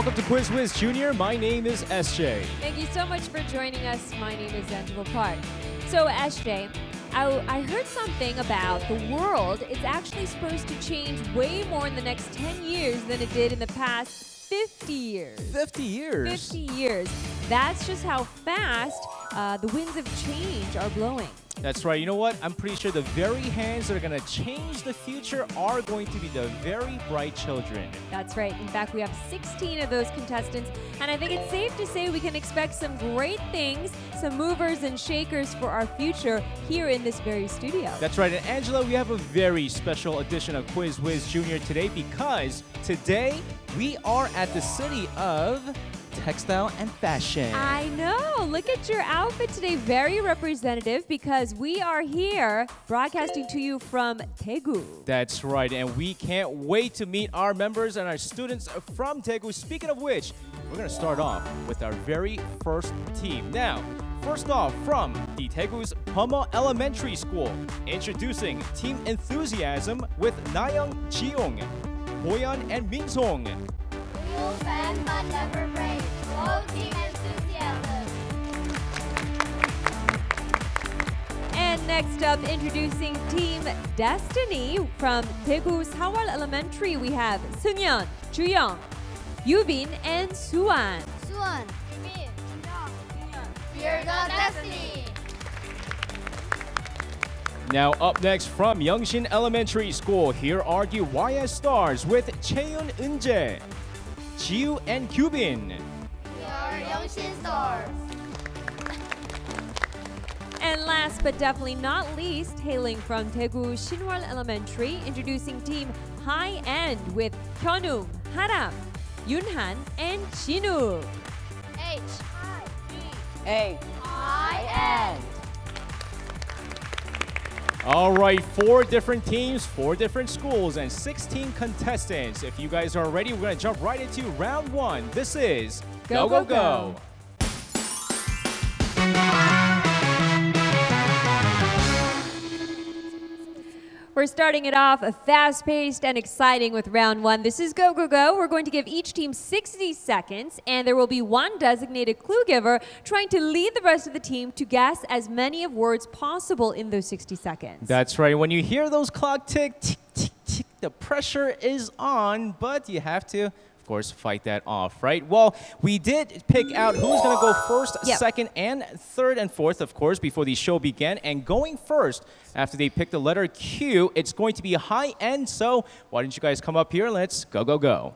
Welcome to Whiz Junior. My name is SJ. Thank you so much for joining us. My name is Angela Park. So SJ, I heard something about the world. It's actually supposed to change way more in the next 10 years than it did in the past 50 years. 50 years? 50 years. That's just how fast the winds of change are blowing. That's right. You know what? I'm pretty sure the very hands that are going to change the future are going to be the very bright children. That's right. In fact, we have 16 of those contestants, and I think it's safe to say we can expect some great things, some movers and shakers for our future here in this very studio. That's right. And Angela, we have a very special edition of Whiz Junior today because today we are at the city of textile and fashion. I know. Look at your outfit today. Very representative because we are here broadcasting to you from Daegu. That's right. And we can't wait to meet our members and our students from Daegu. Speaking of which, we're going to start off with our very first team. Now, first off, from the Daegu's Bumuh Elementary School, introducing Team Enthusiasm with Nayoung, Jiyoung, Boyan, and Minsong. We will bend but never break. Go Team Enthusiasm. And next up, introducing Team Destiny from Daegu Sawol Elementary, we have Seungyeon, Juyoung, Yubin, and Suan. Suan, Min, we're the Destiny. Now up next from Youngshin Elementary School, here are the YS Stars with Chaeun Eunjae, Jiu, and Kyubin. We are Youngshin Stars. And last but definitely not least, hailing from Daegu Sinwol Elementary, introducing Team High End with Hyunwoong, Haram, Yunhan, and Jinwook. High End. All right, 4 different teams, 4 different schools, and 16 contestants. If you guys are ready, we're going to jump right into round 1. This is Go, Go, Go. We're starting it off fast-paced and exciting with round 1. This is Go, Go, Go. We're going to give each team 60 seconds, and there will be one designated clue giver trying to lead the rest of the team to guess as many of words possible in those 60 seconds. That's right. When you hear those clock tick, tick, tick, tick, the pressure is on, but you have to, of course, fight that off, right? Well, we did pick out who's going to go first, second, and third, and fourth, of course, before the show began. And going first, after they pick the letter Q, it's going to be High End. So why don't you guys come up here? Let's go, go, go.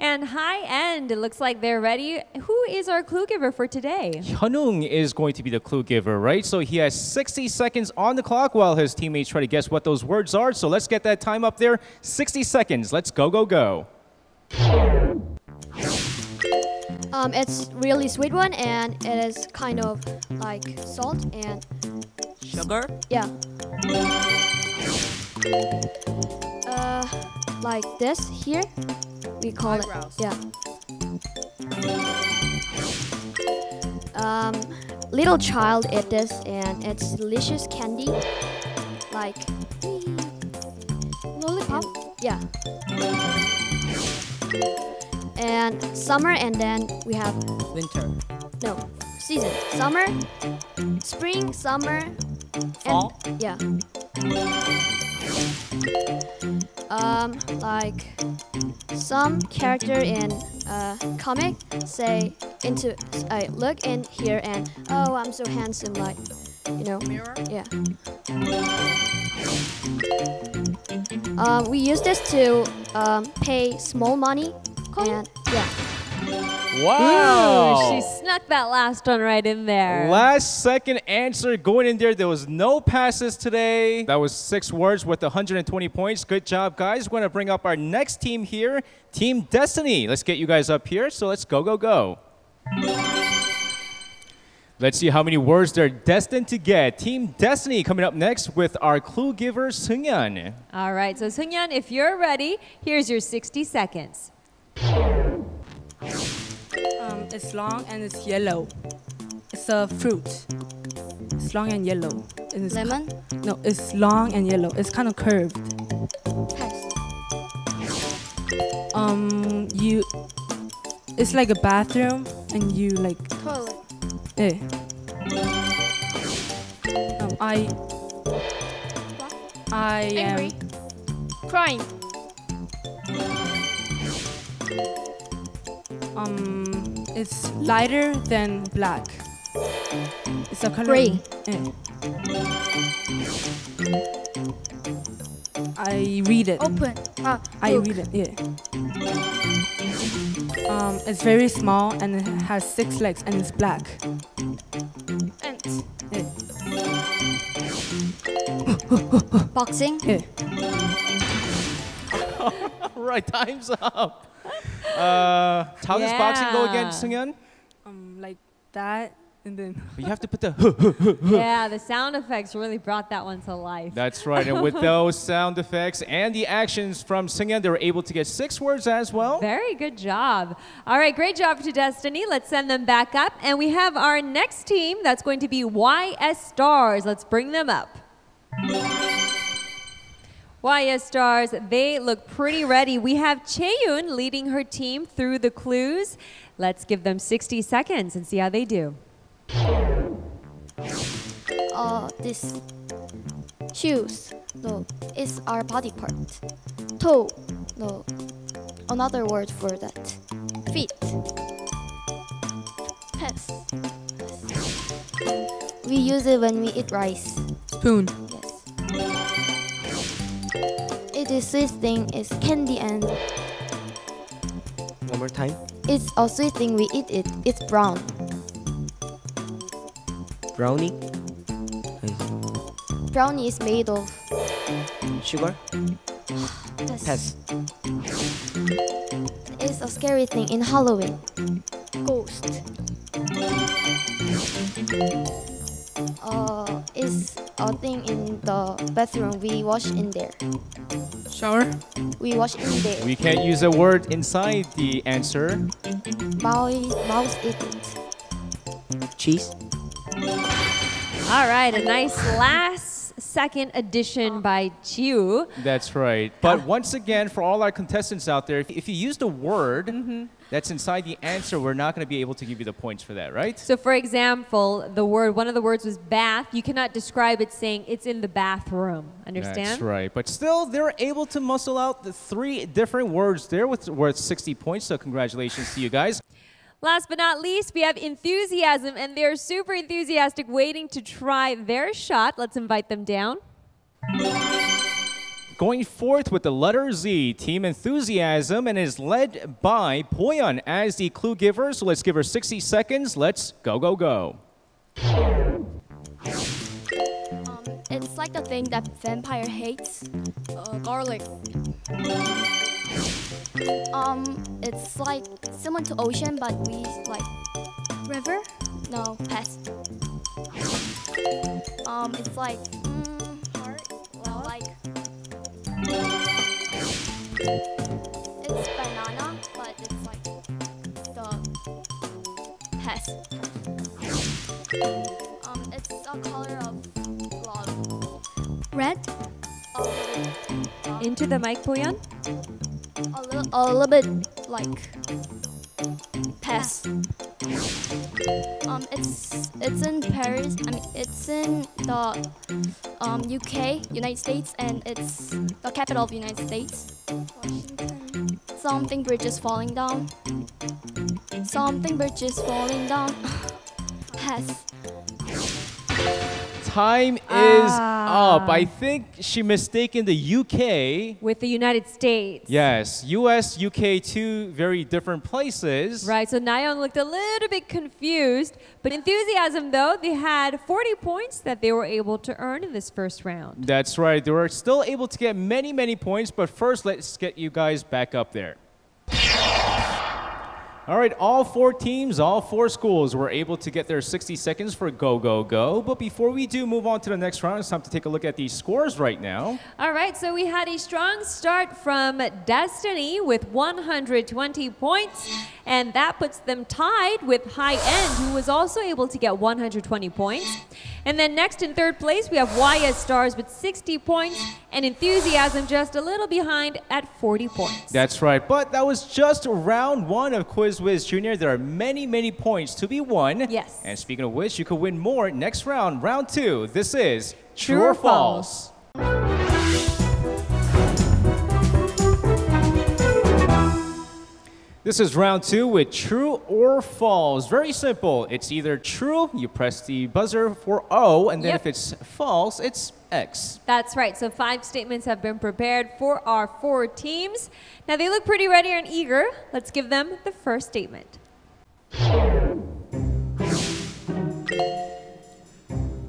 And High End, it looks like they're ready. Who is our clue giver for today? Hyunwoong is going to be the clue giver, right? So he has 60 seconds on the clock while his teammates try to guess what those words are. So let's get that time up there. 60 seconds. Let's go, go, go. It's really sweet one, and it is kind of like salt and sugar. Yeah. Like this here, we call Eyebrows. it. Yeah. Little child ate this, and it's delicious candy, like lollipop. Yeah. And summer, and then we have Winter. no season. Summer, spring, summer, Fall. and yeah. Like some character in comic say into look in here and oh, I'm so handsome, like, you know. Mirror. Yeah. We use this to pay small money, and yeah. Wow. Ooh, she snuck that last one right in there. Last second answer going in there. There was no passes today. That was 6 words worth 120 points. Good job, guys. We're going to bring up our next team here, Team Destiny. Let's get you guys up here. So let's go, go, go. Let's see how many words they're destined to get. Team Destiny coming up next with our clue giver, Seungyeon. All right, so Seungyeon, if you're ready, here's your 60 seconds. It's long and it's yellow. It's a fruit. It's long and yellow. And it's Lemon? No, it's long and yellow. It's kind of curved. Pass. It's like a bathroom, and you like. Toilet. Eh. I am. Angry. Crying. It's lighter than black. It's a color. Gray. I read it. Open. I read it. Yeah. It's very small and it has 6 legs and it's black. Ant. Yeah. Boxing. Yeah. Right, time's up. How does boxing go again, Seungyeon? Like that, and then. You have to put the. Yeah, the sound effects really brought that one to life. That's right, and with those sound effects and the actions from Seungyeon, they were able to get 6 words as well. Very good job. All right, great job to Destiny. Let's send them back up. And we have our next team. That's going to be YS Stars. Let's bring them up. YS Stars, they look pretty ready. We have Chaeyoon leading her team through the clues. Let's give them 60 seconds and see how they do. This shoes. No, it's our body part. Toe. No, another word for that. Feet. Pass. We use it when we eat rice. Spoon. Yes. It is sweet thing. It's candy and One more time. it's a sweet thing. We eat it. It's brown. Brownie. Brownie is made of. Sugar. Yes. Pass. It's a scary thing in Halloween. Ghost. It's a thing in the bathroom. We wash in there. Shower. We wash in there. We can't use a word inside the answer. Mouse eat it. Cheese. All right, a nice last second addition by Chiu. That's right. But once again, for all our contestants out there, if you use the word that's inside the answer, we're not going to be able to give you the points for that, right? So for example, one of the words was bath. You cannot describe it saying it's in the bathroom. Understand? That's right. But still, they're able to muscle out the 3 different words there worth 60 points. So congratulations to you guys. Last but not least, we have Enthusiasm, and they're super enthusiastic, waiting to try their shot. Let's invite them down. Going forth with the letter Z, Team Enthusiasm, and is led by Boyeon as the clue giver. So let's give her 60 seconds. Let's go, go, go. It's like the thing that vampire hates. Garlic. It's like similar to ocean, but we like river. No, pass. It's like heart. Well, like it's banana, but it's like the pass. It's a color of love. Red. Into the mic, Boyeon. A little bit like pass. It's in Paris. I mean, it's in the UK, United States, and it's the capital of the United States. Washington. Something bridges falling down. Something bridges falling down. Pass. Time is up. I think she mistaken the UK with the United States. Yes, US, UK, 2 very different places. Right, so Nayeon looked a little bit confused, but Enthusiasm, though, they had 40 points that they were able to earn in this first round. That's right. They were still able to get many, many points, but first let's get you guys back up there. All right, all 4 teams, all 4 schools were able to get their 60 seconds for Go, Go, Go. But before we do move on to the next round, it's time to take a look at these scores right now. All right, so we had a strong start from Destiny with 120 points, and that puts them tied with High End, who was also able to get 120 points. And then next in third place, we have YS Stars with 60 points and Enthusiasm just a little behind at 40 points. That's right, but that was just round 1 of Quiz Whiz Junior. There are many, many points to be won. Yes. And speaking of which, you could win more next round, round 2. This is True or False. This is round 2 with True or False. Very simple. It's either true, you press the buzzer for O, and then if it's false, it's X. That's right. So 5 statements have been prepared for our 4 teams. Now they look pretty ready and eager. Let's give them the first statement.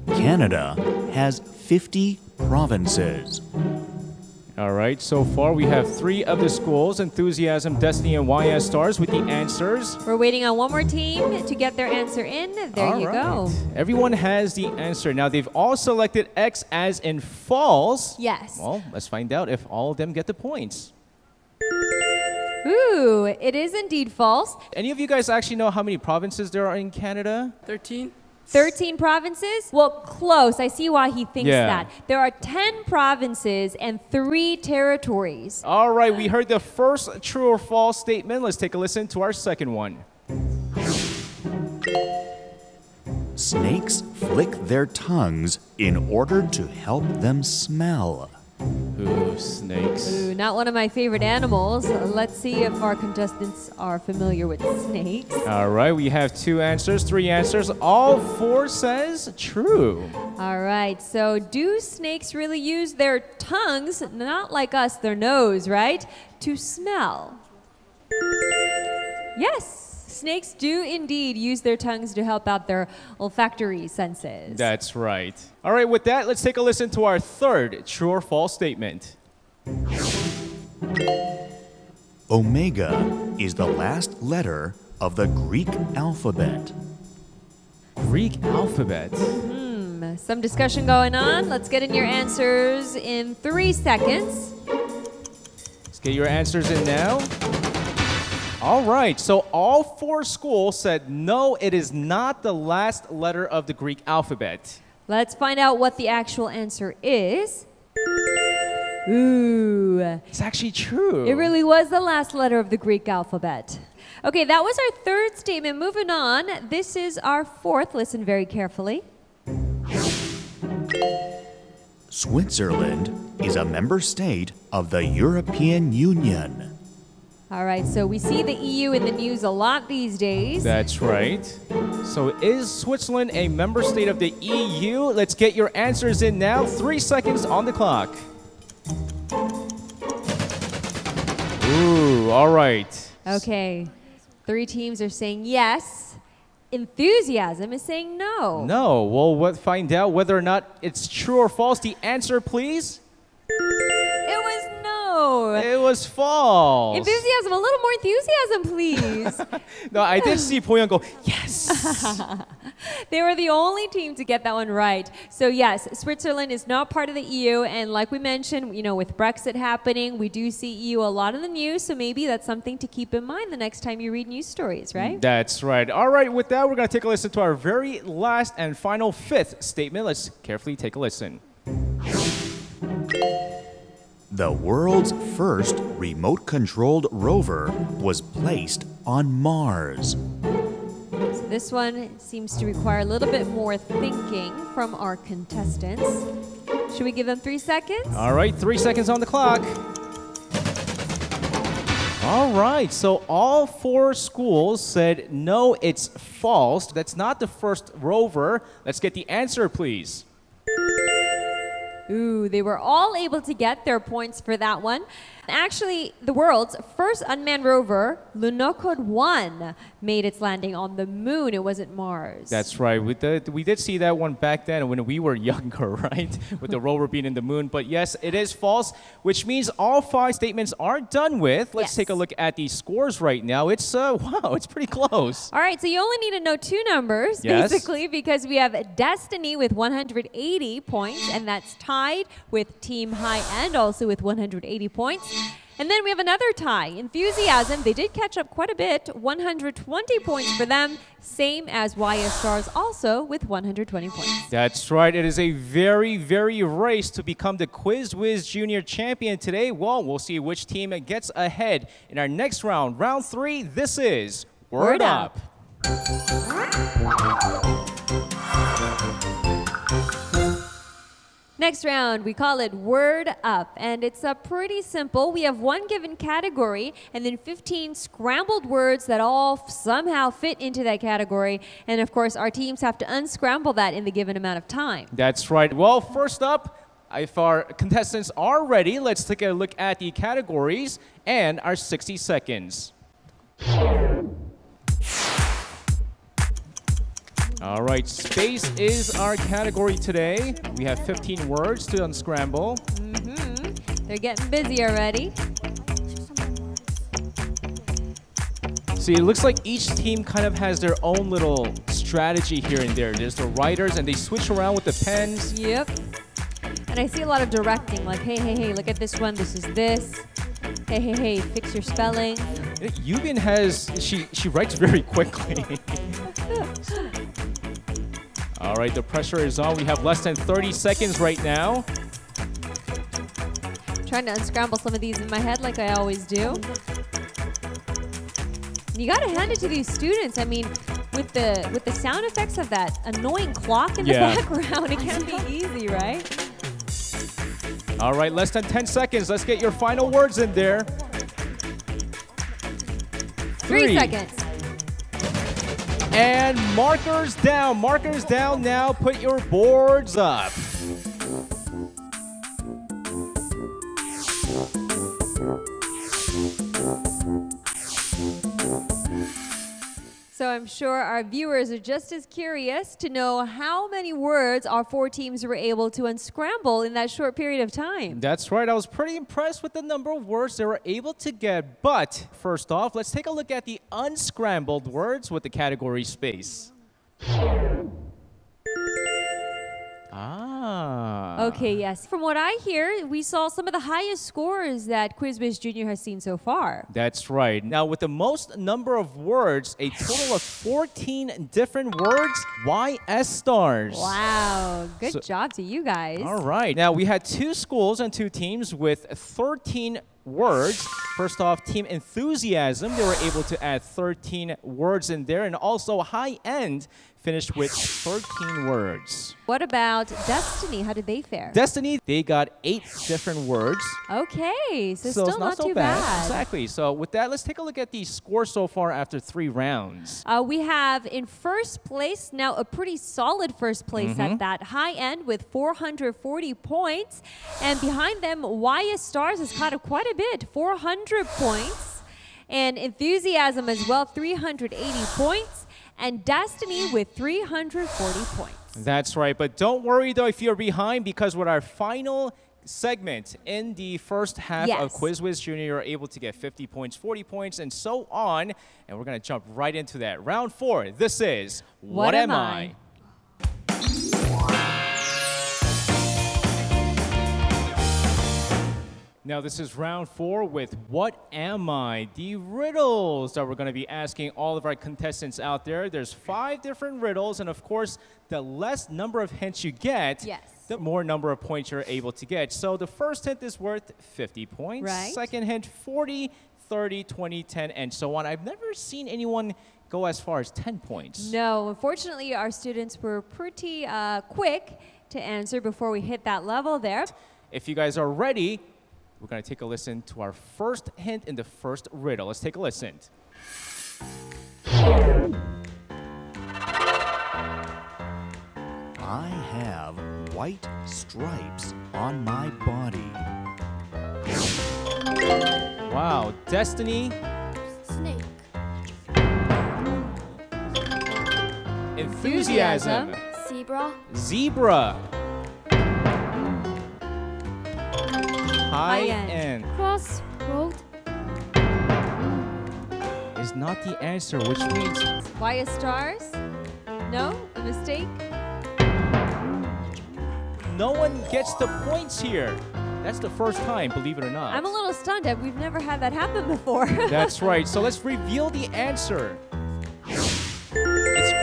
Canada has 50 provinces. All right, so far we have 3 of the schools, Enthusiasm, Destiny, and YS Stars with the answers. We're waiting on one more team to get their answer in. There you go. Everyone has the answer. Now they've all selected X as in false. Yes. Well, let's find out if all of them get the points. Ooh, it is indeed false. Any of you guys actually know how many provinces there are in Canada? 13. 13 provinces? Well, close. I see why he thinks that. There are 10 provinces and 3 territories. All right, we heard the first true or false statement. Let's take a listen to our second one. Snakes flick their tongues in order to help them smell. Ooh, snakes. Ooh, not one of my favorite animals. Let's see if our contestants are familiar with snakes. All right, we have 2 answers, 3 answers. All 4 says true. All right, so do snakes really use their tongues, not like us, their nose, right, to smell? Yes. Snakes do indeed use their tongues to help out their olfactory senses. That's right. All right, with that, let's take a listen to our third true or false statement. Omega is the last letter of the Greek alphabet. Greek alphabet. Some discussion going on. Let's get in your answers in 3 seconds. Let's get your answers in now. All right, so all 4 schools said no, it is not the last letter of the Greek alphabet. Let's find out what the actual answer is. Ooh. It's actually true. It really was the last letter of the Greek alphabet. Okay, that was our third statement. Moving on, this is our fourth. Listen very carefully. Switzerland is a member state of the European Union. All right, so we see the EU in the news a lot these days. That's right. So is Switzerland a member state of the EU? Let's get your answers in now. 3 seconds on the clock. Ooh, all right. Okay, 3 teams are saying yes. Enthusiasm is saying no. No, well, find out whether or not it's true or false. The answer, please. It was no. It was false. Enthusiasm, a little more enthusiasm, please. No, I did see Poyoung go, yes. They were the only team to get that one right. So yes, Switzerland is not part of the EU, and like we mentioned, you know, with Brexit happening, we do see EU a lot in the news, so maybe that's something to keep in mind the next time you read news stories, right? That's right. All right, with that, we're going to take a listen to our very last and final 5th statement. Let's carefully take a listen. The world's first remote-controlled rover was placed on Mars. So this one seems to require a little bit more thinking from our contestants. Should we give them 3 seconds? All right, 3 seconds on the clock. All right, so all 4 schools said no, it's false. That's not the first rover. Let's get the answer, please. Ooh, they were all able to get their points for that one. Actually, the world's first unmanned rover, Lunokhod 1, made its landing on the moon. It wasn't Mars. That's right. We did see that one back then when we were younger, right? With the rover being in the moon. But yes, it is false, which means all 5 statements are done with. Let's take a look at the scores right now. It's, wow, it's pretty close. All right, so you only need to know 2 numbers, basically, because we have Destiny with 180 points, and that's tied with Team High and also with 180 points. And then we have another tie. Enthusiasm, they did catch up quite a bit. 120 points for them. Same as YS Stars also with 120 points. That's right. It is a very, very race to become the Whiz Junior champion today. Well, we'll see which team gets ahead in our next round. Round 3, this is Word Up. Next round, we call it Word Up, and it's pretty simple. We have one given category and then 15 scrambled words that all somehow fit into that category. And of course, our teams have to unscramble that in the given amount of time. That's right. Well, first up, if our contestants are ready, let's take a look at the categories and our 60 seconds. All right, space is our category today. We have 15 words to unscramble. They're getting busy already. See, it looks like each team kind of has their own little strategy here and there. There's the writers, and they switch around with the pens. Yep. And I see a lot of directing, like, hey, look at this one, this is this. Hey, fix your spelling. Yubin she writes very quickly. All right, the pressure is on. We have less than 30 seconds right now. Trying to unscramble some of these in my head like I always do. You gotta hand it to these students. I mean, with the sound effects of that annoying clock in the background, it can't be easy, right? All right, less than 10 seconds. Let's get your final words in there. 3 seconds. And markers down. Markers down now. Put your boards up. So I'm sure our viewers are just as curious to know how many words our 4 teams were able to unscramble in that short period of time. That's right. I was pretty impressed with the number of words they were able to get. But first off, let's take a look at the unscrambled words with the category space. Okay, yes. From what I hear, we saw some of the highest scores that Whiz Junior has seen so far. That's right. Now, with the most number of words, a total of 14 different words, YS Stars. Wow. Good job to you guys. All right. Now, we had 2 schools and 2 teams with 13 words. First off, Team Enthusiasm, they were able to add 13 words in there, and also High End finished with 13 words. What about Destiny? How did they fare? Destiny, they got 8 different words. Okay, so it's still not so too bad. Exactly. So with that, let's take a look at the score so far after 3 rounds. We have in first place, now a pretty solid first place at that, High End with 440 points. And behind them, YS Stars has caught up quite a bit, 400 points. And Enthusiasm as well, 380 points. And Destiny with 340 points. That's right. But don't worry, though, if you're behind, because with our final segment in the first half of Whiz Junior, you're able to get 50 points, 40 points, and so on. And we're going to jump right into that. Round 4, this is What Am I? Now, this is round 4 with What Am I? The riddles that we're going to be asking all of our contestants out there. There's 5 different riddles, and of course, the less number of hints you get, the more number of points you're able to get. So the first hint is worth 50 points. Right. Second hint, 40, 30, 20, 10, and so on. I've never seen anyone go as far as 10 points. No, unfortunately, our students were pretty quick to answer before we hit that level there. If you guys are ready, we're going to take a listen to our first hint in the first riddle. Let's take a listen. I have white stripes on my body. Wow, Destiny. Snake. Enthusiasm. Zebra. Zebra. High End. End Crossroad. is not the answer, which means YS Stars? No? A mistake? no one gets the points here. That's the first time, believe it or not. I'm a little stunned. We've never had that happen before. That's right. So let's reveal the answer. It's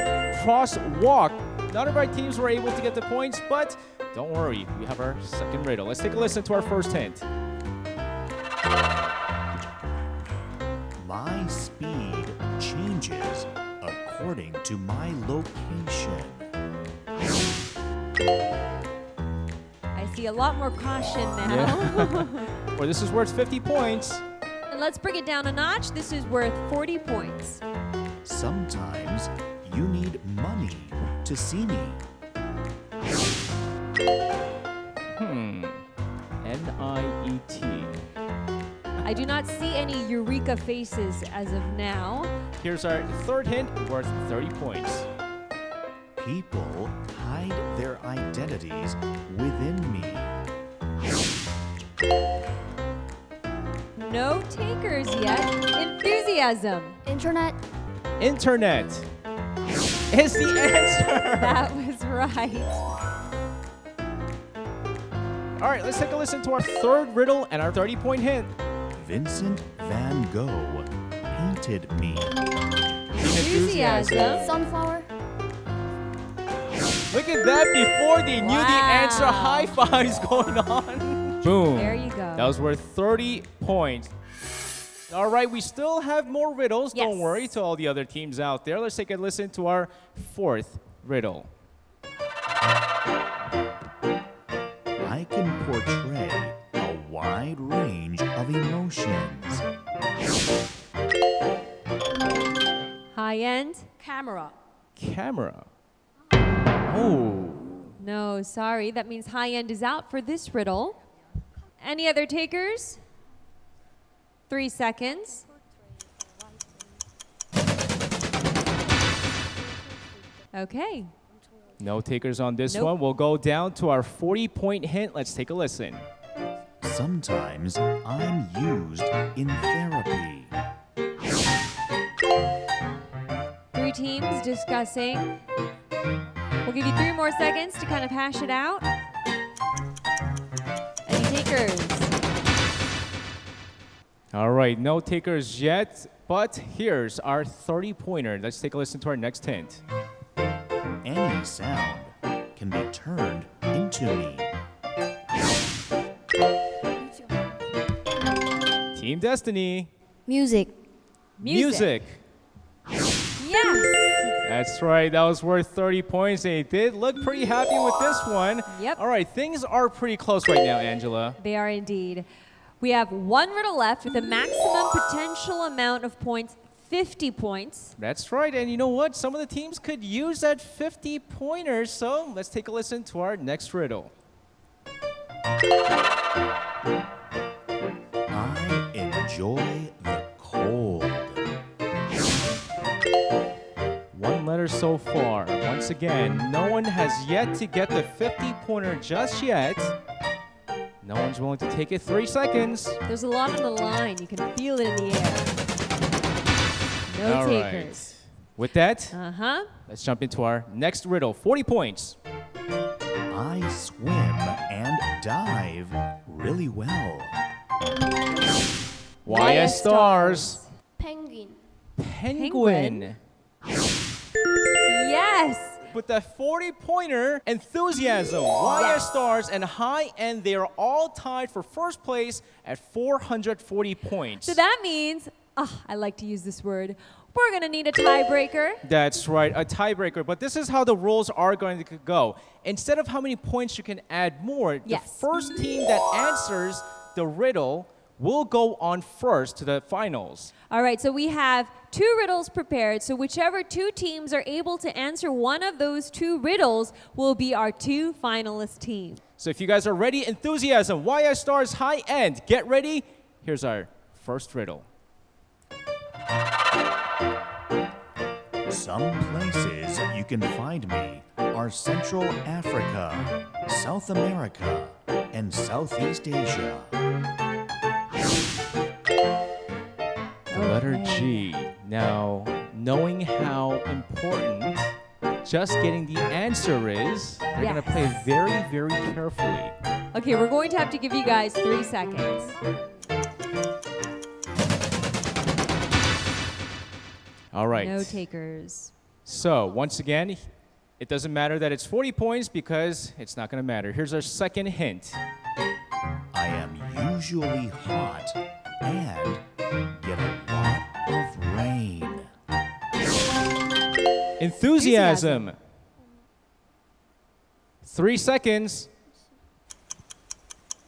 crosswalk. None of our teams were able to get the points, but don't worry. We have our second riddle. Let's take a listen to our first hint. My speed changes according to my location. I see a lot more caution now. Or this is worth 50 points. And let's bring it down a notch. This is worth 40 points. Sometimes you need money to see me. N-I-E-T. I do not see any eureka faces as of now. Here's our third hint, worth 30 points. People hide their identities within me. No takers yet. Enthusiasm. Internet. Internet is the answer. That was right. All right, let's take a listen to our third riddle and our 30-point hint. Vincent van Gogh painted me. Enthusiasm. Sunflower. Look at that, before they knew the answer, high fives going on. Boom. There you go. That was worth 30 points. All right, we still have more riddles. Yes. Don't worry, to all the other teams out there. Let's take a listen to our fourth riddle. I can portray a wide range of emotions. High end. Camera. Camera. Oh. No, sorry. That means high end is out for this riddle. Any other takers? 3 seconds. Okay. No takers on this Nope. one. We'll go down to our 40-point hint. Let's take a listen. Sometimes I'm used in therapy. 3 teams discussing. We'll give you 3 more seconds to kind of hash it out. Any takers? All right, no takers yet, but here's our 30-pointer. Let's take a listen to our next hint. Any sound can be turned into me. Team Destiny. Music. Music. Yes. That's right. That was worth 30 points. They did look pretty happy with this one. Yep. All right, things are pretty close right now, Angela. They are indeed. We have 1 riddle left with a maximum potential amount of points, 50 points. That's right. And you know what? Some of the teams could use that 50-pointer. So let's take a listen to our next riddle. I enjoy the cold. 1 letter so far. Once again, no one has yet to get the 50-pointer just yet. No one's willing to take it. 3 seconds. There's a lot on the line. You can feel it in the air. No All takers. right. With that, Uh-huh. let's jump into our next riddle. 40 points. I swim and dive really well. YS Stars. Penguin. Penguin. Yes. With that 40-pointer, enthusiasm, YS Stars, and high end, they are all tied for first place at 440 points. So that means, I like to use this word, we're going to need a tiebreaker. That's right, a tiebreaker. But this is how the rules are going to go. Instead of how many points you can add more, Yes. the first team that answers the riddle will go on first to the finals. All right, so we have 2 riddles prepared. So whichever 2 teams are able to answer one of those 2 riddles will be our 2 finalist teams. So if you guys are ready, enthusiasm, YS Stars, high end, get ready. Here's our first riddle. Some places you can find me are Central Africa, South America, and Southeast Asia. The letter G. Now, knowing how important just getting the answer is. They're going to play very, very carefully. Okay, we're going to have to give you guys 3 seconds. All right. No takers. So, once again, it doesn't matter that it's 40 points because it's not going to matter. Here's our second hint. I am usually hot and get a lot of rain. Enthusiasm. 3 seconds.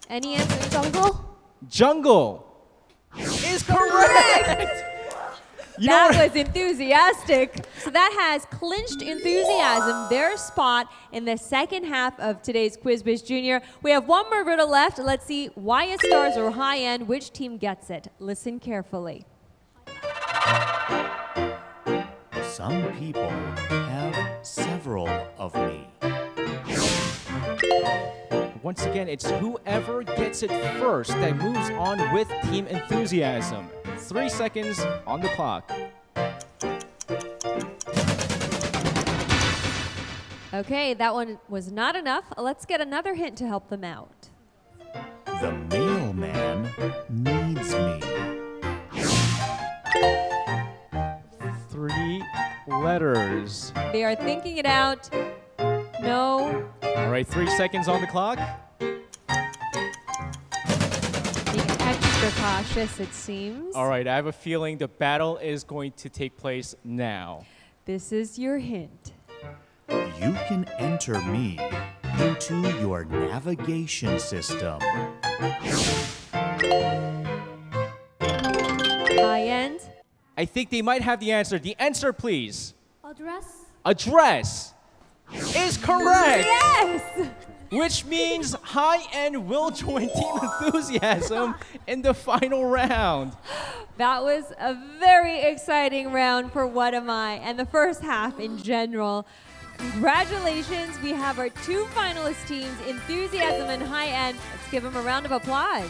Any answers? Jungle? Jungle is correct. That was enthusiastic. So that has clinched enthusiasm, their spot in the second half of today's Quiz Whiz Junior. We have one more riddle left. Let's see why it stars or high end. Which team gets it? Listen carefully. Some people have several of me. Once again, it's whoever gets it first that moves on with Team Enthusiasm. 3 seconds on the clock. Okay, that one was not enough. Let's get another hint to help them out. The mailman needs me. 3 letters. They are thinking it out. No. All right, 3 seconds on the clock. Being extra cautious, it seems. All right, I have a feeling the battle is going to take place now. This is your hint. You can enter me into your navigation system. High end. I think they might have the answer. The answer, please. Address? Address is correct. Yes! Which means High End will join Team Enthusiasm in the final round. That was a very exciting round for What Am I and the first half in general. Congratulations, we have our 2 finalist teams, Enthusiasm and High End. Let's give them a round of applause.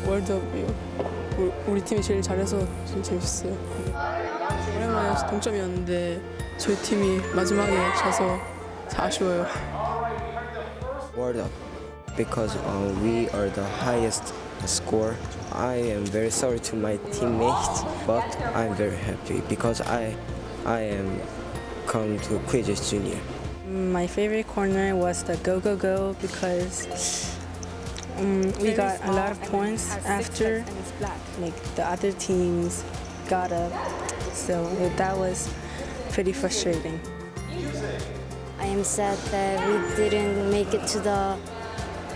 월드업이요. 우리 팀이 제일 잘해서 좀 재밌었어요. 오랜만에 동점이었는데 저희 팀이 마지막에 져서 아쉬워요. Word up, because we are the highest score. I am very sorry to my teammates, but I'm very happy because I am come to Quiz Whiz Junior. My favorite corner was the go go go because we got a lot of points after like the other teams got up, so that was pretty frustrating. I am sad that we didn't make it to the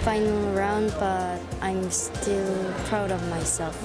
final round, but I'm still proud of myself.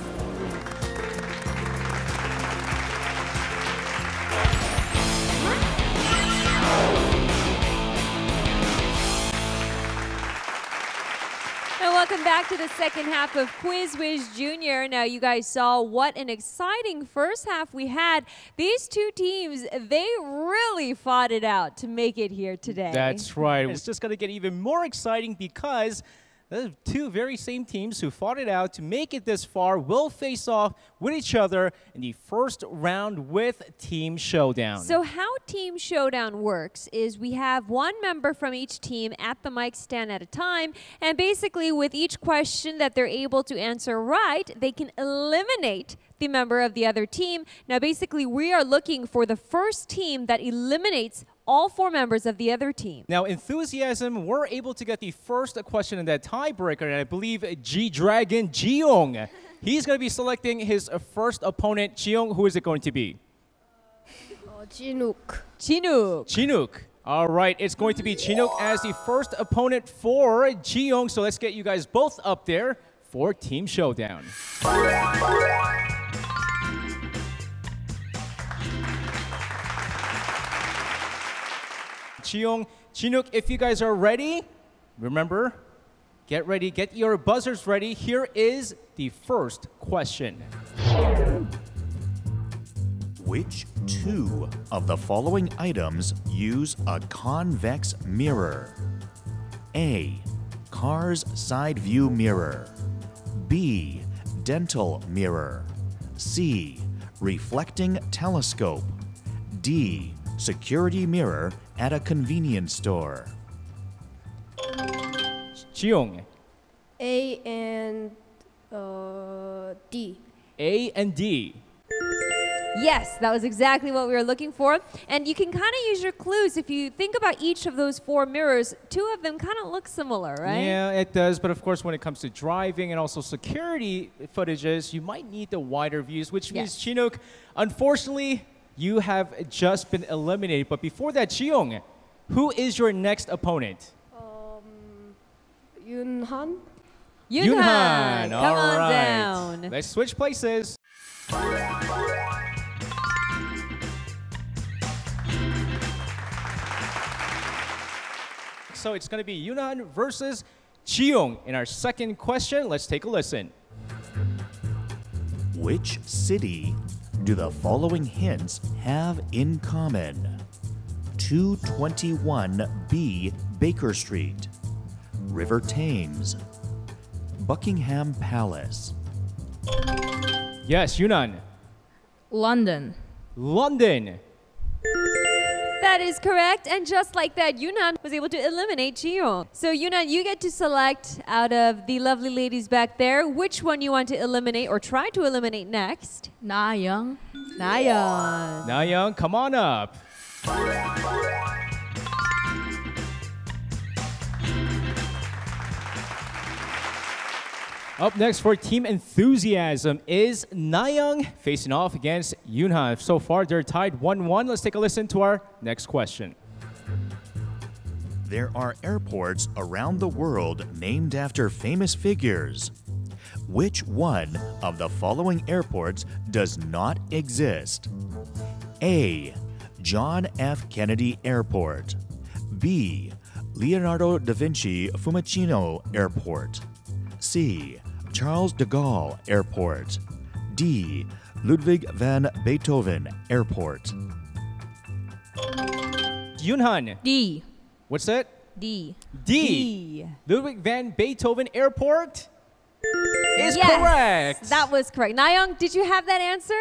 Welcome back to the second half of Quiz Whiz Junior. Now, you guys saw what an exciting first half we had. These 2 teams, they really fought it out to make it here today. That's right. It's just going to get even more exciting because the 2 very same teams who fought it out to make it this far will face off with each other in the first round with Team Showdown. So how Team Showdown works is we have 1 member from each team at the mic stand at a time, and basically with each question that they're able to answer right, they can eliminate the member of the other team. Now basically we are looking for the first team that eliminates all 4 members of the other team. Now, Enthusiasm were able to get the first question in that tiebreaker, and I believe G-Dragon Jiyoung, he's going to be selecting his first opponent. Jiyoung, who is it going to be? Chinook. Chinook. Chinook. All right, it's going to be Chinook as the first opponent for Jiyoung, so let's get you guys both up there for Team Showdown. Jiyoung, Chinook, if you guys are ready, remember, get ready, get your buzzers ready. Here is the first question. Which 2 of the following items use a convex mirror? A. Car's side view mirror. B. Dental mirror. C. Reflecting telescope. D. Security mirror at a convenience store. Jiyoung. A and D. A and D. Yes, that was exactly what we were looking for. And you can kind of use your clues. If you think about each of those 4 mirrors, 2 of them kind of look similar, right? Yeah, it does. But of course, when it comes to driving and also security footages, you might need the wider views, which means, Chinook, unfortunately, you have just been eliminated. But before that, Jiyoung, who is your next opponent? Yunhan. Yunhan, All come on right. down. Let's switch places. So it's going to be Yunhan versus Jiyoung. In our second question, let's take a listen. Which city do the following hints have in common? 221B Baker Street, River Thames, Buckingham Palace. Yes, Yunhan. London. London. That is correct. And just like that, Yunhan was able to eliminate Jiyoung. So Yunhan, you get to select out of the lovely ladies back there which one you want to eliminate or try to eliminate next. Nayoung. Nayeon. Nayoung, come on up. Up next for Team Enthusiasm is Nayoung facing off against Yunhan. So far, they're tied 1-1. Let's take a listen to our next question. There are airports around the world named after famous figures. Which one of the following airports does not exist? A. John F. Kennedy Airport. B. Leonardo da Vinci Fiumicino Airport. C. Charles de Gaulle Airport. D. Ludwig van Beethoven Airport. Yunhan. D. What's that? D. D. Ludwig van Beethoven Airport is Yes, correct. that was correct. Nayoung, did you have that answer?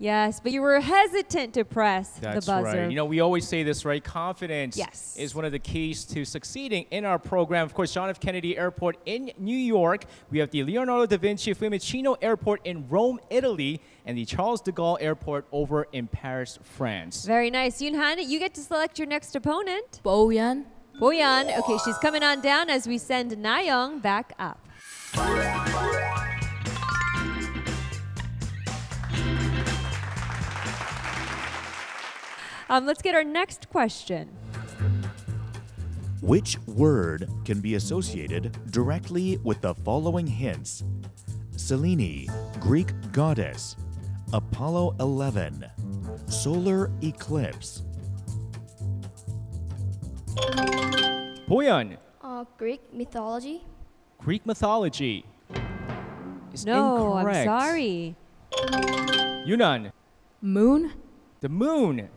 Yes, but you were hesitant to press That's the buzzer. right. You know, we always say this, right? Confidence Yes. is one of the keys to succeeding in our program. Of course, John F. Kennedy Airport in New York. We have the Leonardo da Vinci Fiumicino Airport in Rome, Italy, and the Charles de Gaulle Airport over in Paris, France. Very nice. Yunhan, you get to select your next opponent. Boyan. Boyan. Okay, she's coming on down as we send Nayoung back up. Let's get our next question. Which word can be associated directly with the following hints? Selene, Greek goddess. Apollo 11. Solar eclipse. Boyan, Greek mythology. Greek mythology is No, incorrect. I'm sorry. Yunhan, Moon. the moon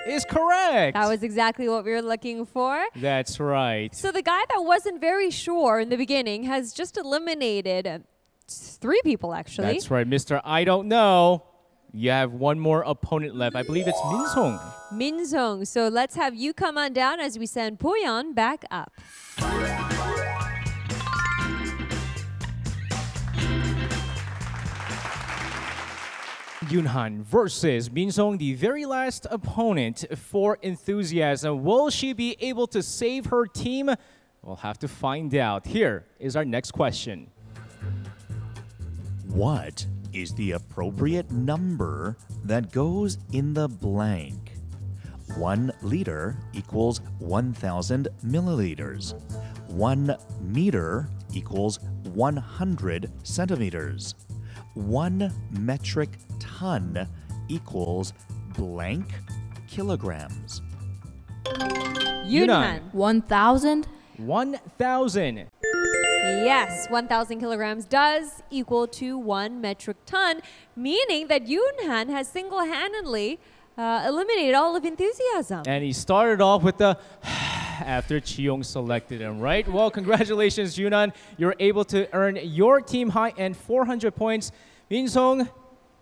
is correct. That was exactly what we were looking for. That's right. So the guy that wasn't very sure in the beginning has just eliminated 3 people, actually. That's right, Mr. I don't know. You have one more opponent left. I believe it's Minsong. Minsong. So let's have you come on down as we send Boyan back up. Yunhan versus Minsong, the very last opponent for Enthusiasm. Will she be able to save her team? We'll have to find out. Here is our next question. What is the appropriate number that goes in the blank? 1 liter equals 1,000 milliliters. 1 meter equals 100 centimeters. 1 metric ton equals blank kilograms. Yunhan. 1,000. 1,000. Yes, 1,000 kilograms does equal to 1 metric ton, meaning that Yunhan has single-handedly eliminated all of Enthusiasm. And he started off with the after Chi-young selected him, right? Well, congratulations, Yunan. You're able to earn your team high-end 400 points. Min-sung,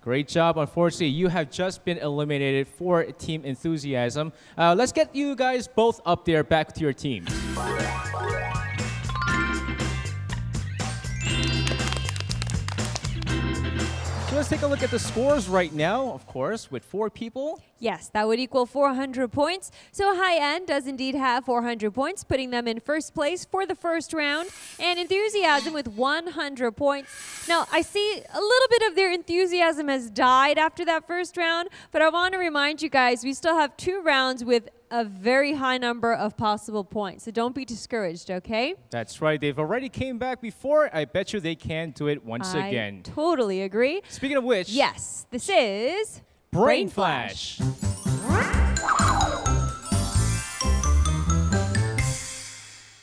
great job. Unfortunately, you have just been eliminated for team enthusiasm. Let's get you guys both up there back to your team. So let's take a look at the scores right now, of course, with 4 people. Yes, that would equal 400 points. So High End does indeed have 400 points, putting them in first place for the first round. And Enthusiasm with 100 points. Now, I see a little bit of their enthusiasm has died after that first round, but I want to remind you guys, we still have 2 rounds with a very high number of possible points. So don't be discouraged, okay? That's right. They've already came back before. I bet you they can do it once again. I totally agree. Speaking of which, yes, this is Brain Flash.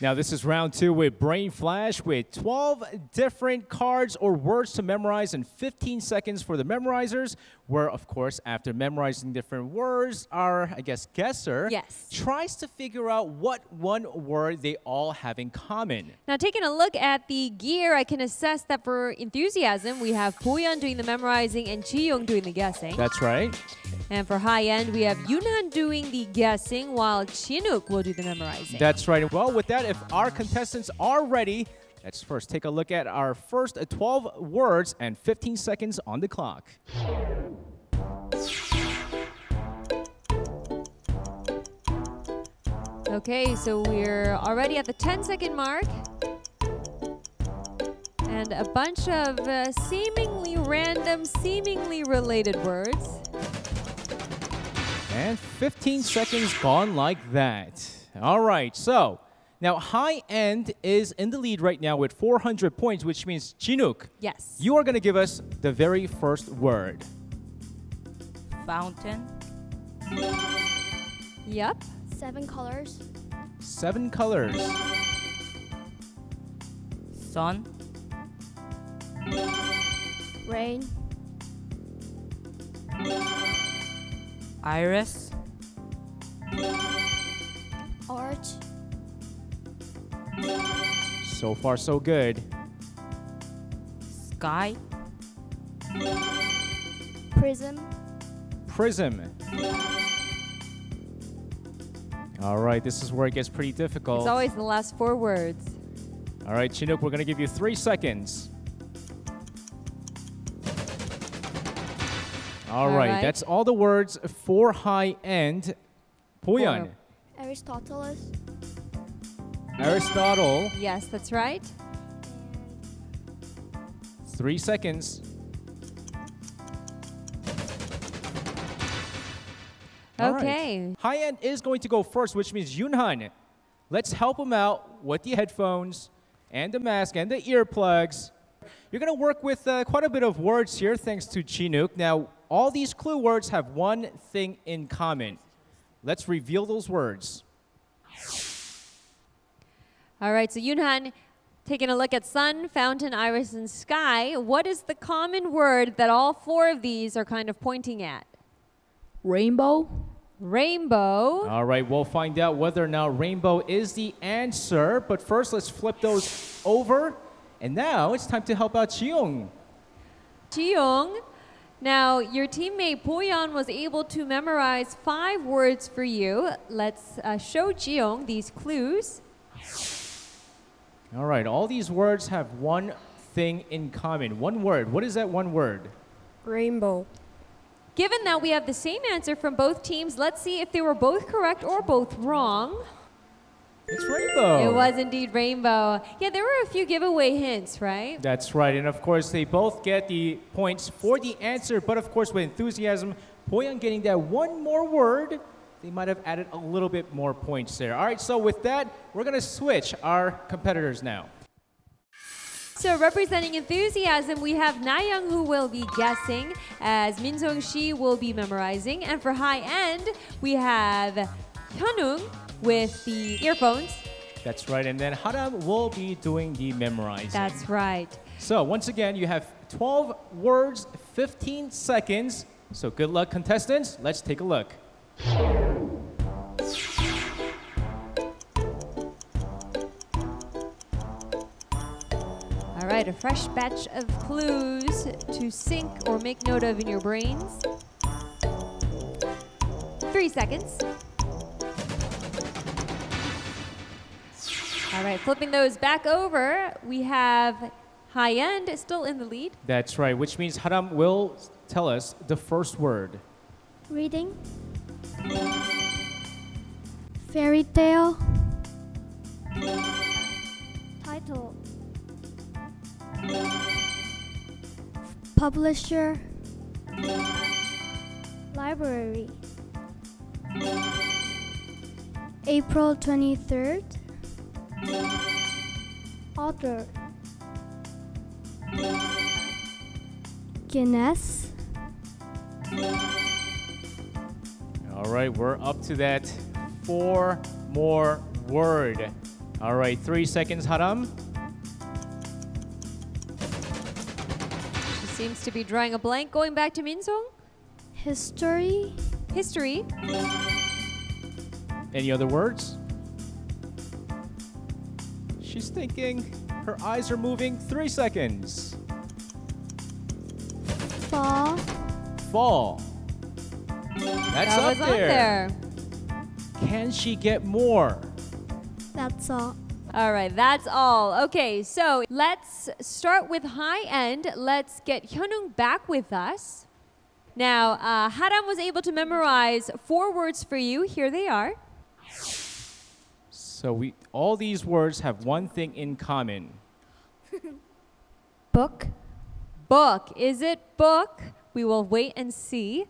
Now this is round 2 with Brain Flash with 12 different cards or words to memorize in 15 seconds for the memorizers, where of course after memorizing different words, our, I guess, guesser tries to figure out what one word they all have in common. Now taking a look at the gear, I can assess that for Enthusiasm, we have Boyeon doing the memorizing and Ji-young doing the guessing. That's right. And for High End, we have Yunhan doing the guessing while Chinook will do the memorizing. That's right. Well, with that, if our contestants are ready, let's first take a look at our first 12 words and 15 seconds on the clock. Okay, so we're already at the 10-second mark. And a bunch of seemingly random, seemingly related words. And 15 seconds gone like that. All right, so now High End is in the lead right now with 400 points, which means Chinook. Yes. You are going to give us the very first word. Fountain. Yep. 7 colors. 7 colors. Sun. Rain. Iris. Arch. So far, so good. Sky. Prism. Prism. All right, this is where it gets pretty difficult. It's always the last 4 words. All right, Chinook, we're going to give you 3 seconds. All right, that's all the words for High End. Boyeon. Aristoteles. Aristotle. Yes, that's right. 3 seconds. Okay. Right. High End is going to go first, which means Yunhan. Let's help him out with the headphones and the mask and the earplugs. You're going to work with quite a bit of words here, thanks to Chinook. Now, all these clue words have one thing in common. Let's reveal those words. All right, so Yunhan, taking a look at sun, fountain, iris, and sky. What is the common word that all 4 of these are kind of pointing at? Rainbow. Rainbow. All right, we'll find out whether or not rainbow is the answer. But first, let's flip those over. And now it's time to help out Ji-young. Ji-young. Now, your teammate Boyeon was able to memorize 5 words for you. Let's show Ji-young these clues. All right, all these words have one thing in common. One word. What is that one word? Rainbow. Given that we have the same answer from both teams, let's see if they were both correct or both wrong. It's rainbow. It was indeed rainbow. Yeah, there were a few giveaway hints, right? That's right. And of course, they both get the points for the answer. But of course, with enthusiasm, Boyeon getting that one more word, they might have added a little bit more points there. All right, so with that, we're going to switch our competitors now. So representing enthusiasm, we have Na-young who will be guessing, as Min-sung-shi will be memorizing. And for High End, we have Hyunung with the earphones. That's right. And then Haram will be doing the memorizing. That's right. So once again, you have 12 words, 15 seconds. So good luck, contestants. Let's take a look. right, a fresh batch of clues to sync or make note of in your brains. 3 seconds. All right, flipping those back over, we have High End still in the lead. That's right, which means Haram will tell us the first word. Reading. Fairy tale. Title. Publisher. Library. April 23rd. Author. Guinness. All right, we're up to that 4 more word. All right, 3 seconds, Haram. She seems to be drawing a blank. Going back to Minsong. History. History. Any other words? She's thinking. Her eyes are moving. 3 seconds. Fall. Fall. That's That up was on there. Can she get more? That's all. All right, that's all. Okay, so let's start with High End. Let's get Hyunung back with us. Now, Haram was able to memorize 4 words for you. Here they are. So all these words have one thing in common. Book. Book. Is it book? We will wait and see.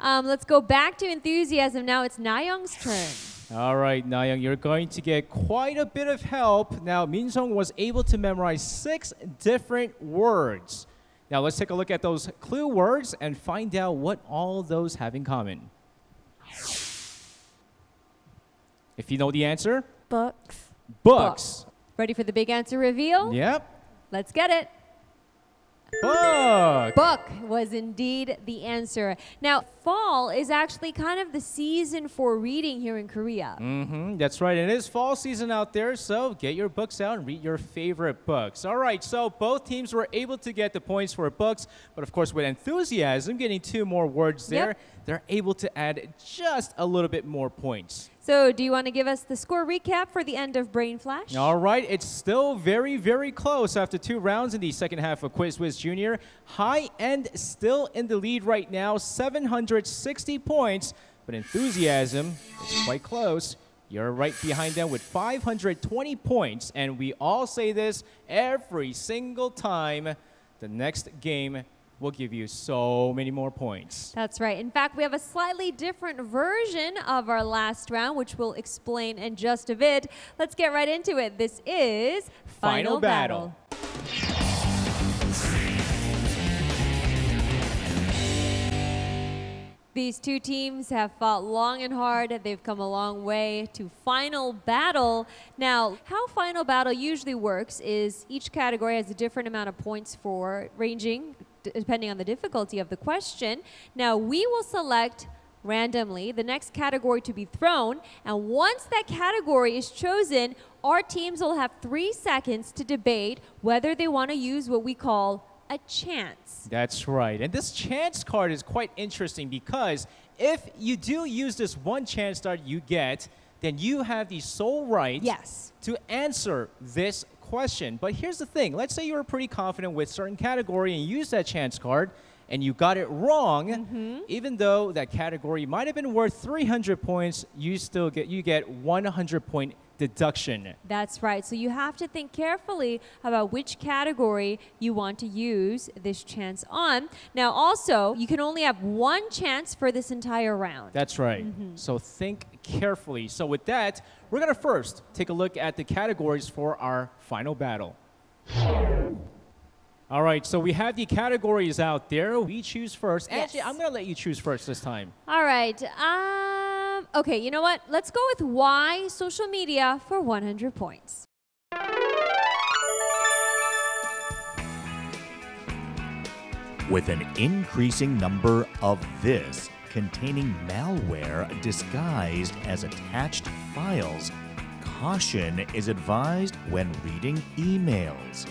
Let's go back to enthusiasm. Now it's Nayoung's turn. All right, Nayoung, you're going to get quite a bit of help. Now, Minsong was able to memorize 6 different words. Now, let's take a look at those clue words and find out what all those have in common. If you know the answer, Books. books. Ready for the big answer reveal? Yep. Let's get it. Book. Book was indeed the answer. Now, fall is actually kind of the season for reading here in Korea. That's right. It is fall season out there, so get your books out and read your favorite books. All right, so both teams were able to get the points for books, but of course with enthusiasm, getting 2 more words there, Yep. they're able to add just a little bit more points. So do you want to give us the score recap for the end of Brain Flash? All right, it's still very, very close after 2 rounds in the second half of Whiz Junior. High End still in the lead right now, 760 points, but enthusiasm is quite close. You're right behind them with 520 points, and we all say this every single time. The next game will give you so many more points. That's right. In fact, we have a slightly different version of our last round, which we'll explain in just a bit. Let's get right into it. This is Final Battle. These 2 teams have fought long and hard. They've come a long way to Final Battle. Now, how Final Battle usually works is each category has a different amount of points for ranging depending on the difficulty of the question. Now, we will select randomly the next category to be thrown, and once that category is chosen, our teams will have 3 seconds to debate whether they want to use what we call a chance. That's right. And this chance card is quite interesting because if you do use this one chance card you get, then you have the sole right to answer this question. But here's the thing. Let's say you were pretty confident with certain category and you used that chance card and you got it wrong. Even though that category might have been worth 300 points, you get 100-point deduction. That's right. So you have to think carefully about which category you want to use this chance on. Now also, you can only have 1 chance for this entire round. That's right. So think carefully. So with that, we're going to first take a look at the categories for our final battle. All right, so we have the categories out there. We choose first. Yes. Actually, I'm going to let you choose first this time. All right. Okay, you know what? Let's go with why social media for 100 points. With an increasing number of this containing malware disguised as attached files, caution is advised when reading emails.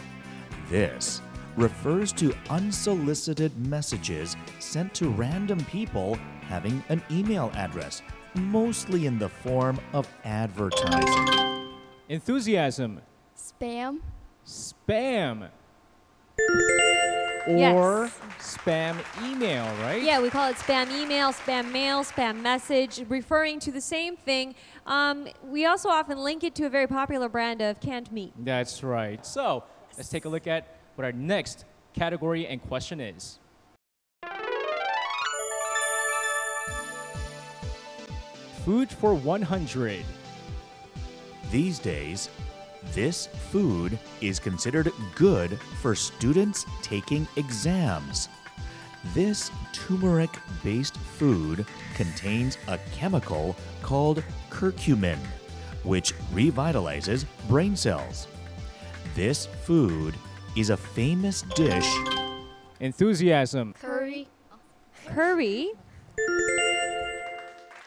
This refers to unsolicited messages sent to random people having an email address, mostly in the form of advertising. Enthusiasm. Spam. Spam. Or Yes. spam email, right? Yeah, we call it spam email, spam mail, spam message, referring to the same thing. We also often link it to a very popular brand of canned meat. That's right. So let's take a look at what our next category and question is. Food for 100. These days, this food is considered good for students taking exams. This turmeric-based food contains a chemical called curcumin, which revitalizes brain cells. This food is a famous dish. Enthusiasm. Curry. Curry.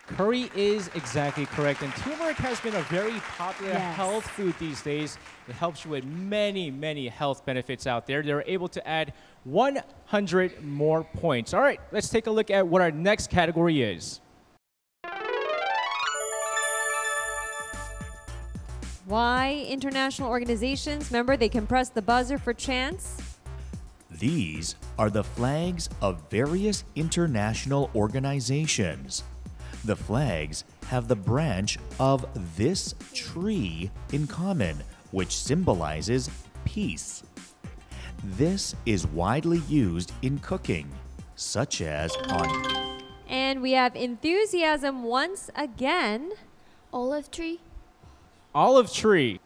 Curry is exactly correct, and turmeric has been a very popular Yes. health food these days. It helps you with many, many health benefits out there. They're able to add 100 more points. All right, let's take a look at what our next category is. Why international organizations? Remember, they can press the buzzer for chance. These are the flags of various international organizations. The flags have the branch of this tree in common, which symbolizes peace. This is widely used in cooking, such as on... And we have enthusiasm once again. Olive tree. Olive tree.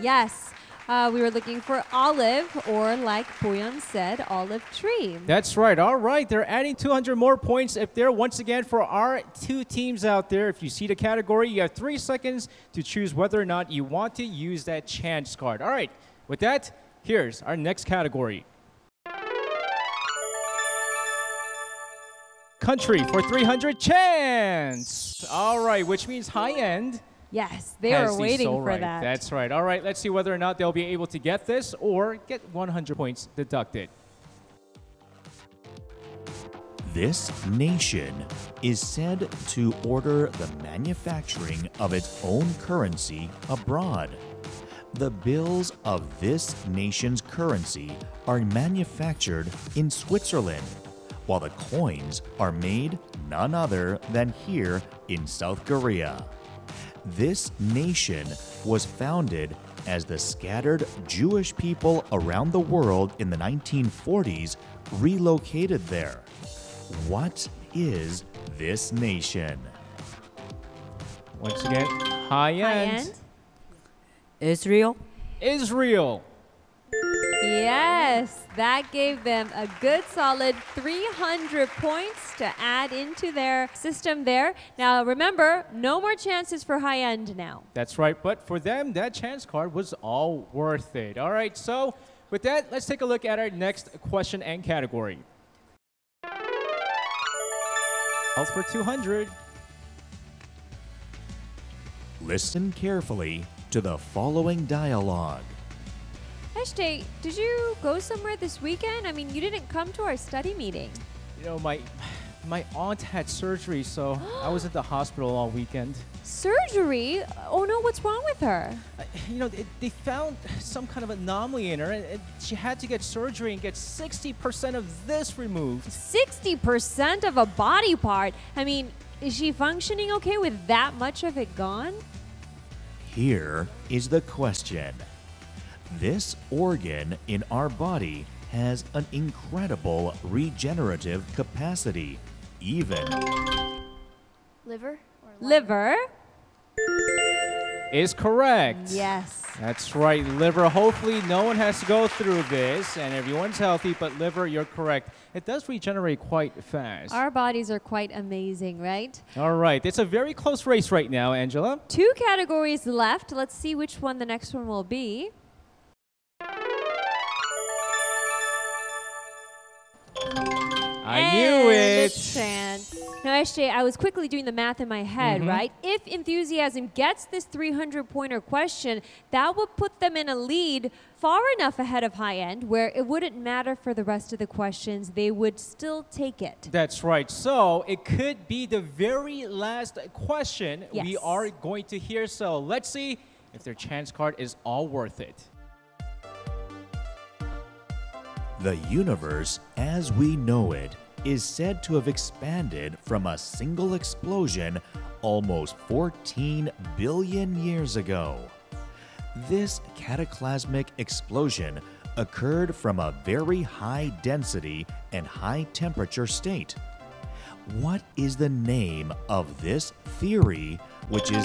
Yes, we were looking for olive, or like Boyeon said, olive tree. That's right. All right, they're adding 200 more points up there. Once again, for our two teams out there, if you see the category, you have 3 seconds to choose whether or not you want to use that chance card. All right, with that, here's our next category. Country for 300 chance. All right, which means high end. Yes, they has were the waiting soul for right. that. That's right. All right, let's see whether or not they'll be able to get this or get 100 points deducted. This nation is said to order the manufacturing of its own currency abroad. The bills of this nation's currency are manufactured in Switzerland, while the coins are made none other than here in South Korea. This nation was founded as the scattered Jewish people around the world in the 1940s relocated there. What is this nation? Once again, high end. High-end. Israel. Israel. Yes, that gave them a good solid 300 points to add into their system there. Now remember, no more chances for high end now. That's right, but for them, that chance card was all worth it. All right, so with that, let's take a look at our next question and category. Health for 200. Listen carefully to the following dialogue. Hashtag, did you go somewhere this weekend? I mean, you didn't come to our study meeting. You know, my aunt had surgery, so I was at the hospital all weekend. Surgery? Oh no, what's wrong with her? You know, they found some kind of anomaly in her, and she had to get surgery and get 60% of this removed. 60% of a body part? I mean, is she functioning okay with that much of it gone? Here is the question. This organ in our body has an incredible regenerative capacity, even... Liver. Liver? Is correct. Yes. That's right, liver. Hopefully no one has to go through this and everyone's healthy, but liver, you're correct. It does regenerate quite fast. Our bodies are quite amazing, right? All right, it's a very close race right now, Angela. 2 categories left. Let's see which one the next one will be. I knew And it. the chance. Now, SJ, I was quickly doing the math in my head, right? If enthusiasm gets this 300-pointer question, that would put them in a lead far enough ahead of high end where it wouldn't matter for the rest of the questions. They would still take it. That's right. So it could be the very last question we are going to hear. So let's see if their chance card is all worth it. The universe as we know it is said to have expanded from a single explosion almost 14 billion years ago. This cataclysmic explosion occurred from a very high density and high temperature state. What is the name of this theory, which is...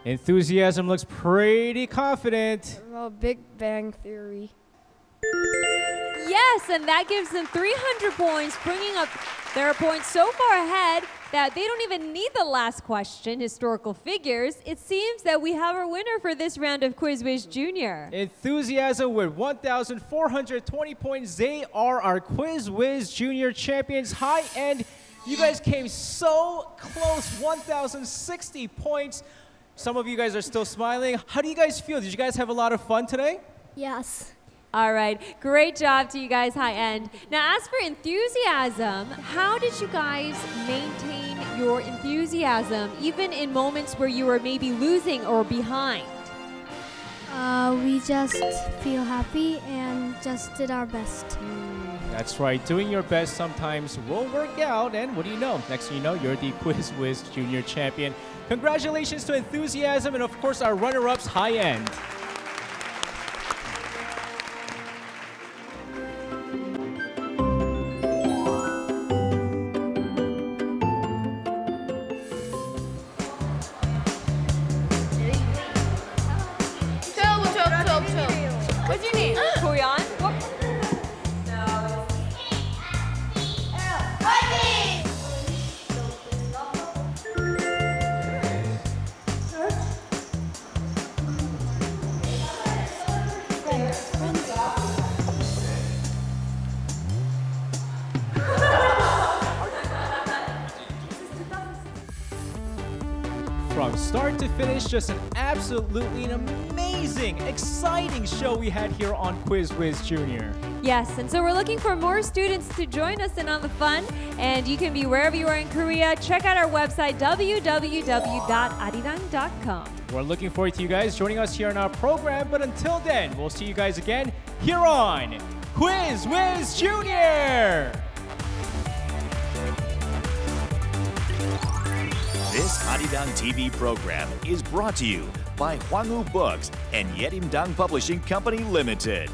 Enthusiasm looks pretty confident. Big Bang Theory. Yes, and that gives them 300 points, bringing up their points so far ahead that they don't even need the last question, historical figures. It seems that we have our winner for this round of Quiz Whiz Junior. Enthusiasm with 1,420 points. They are our Quiz Whiz Junior champions. High end, you guys came so close, 1,060 points. Some of you guys are still smiling. How do you guys feel? Did you guys have a lot of fun today? Yes. All right, great job to you guys, high end. Now, as for enthusiasm, how did you guys maintain your enthusiasm even in moments where you were maybe losing or behind? We just feel happy and just did our best. That's right. Doing your best sometimes will work out. And what do you know? Next thing you know, you're the Quiz Whiz Junior champion. Congratulations to Enthusiasm and, of course, our runner-ups, High End. From start to finish, just an absolutely amazing, exciting show we had here on Quiz Whiz Junior. Yes, and so we're looking for more students to join us in on the fun, and you can be wherever you are in Korea. Check out our website, www.arirang.com. We're looking forward to you guys joining us here on our program, but until then, we'll see you guys again here on Quiz Whiz Junior! This Arirang TV program is brought to you by Hwangwoo Books and Yerimdang Publishing Company Limited.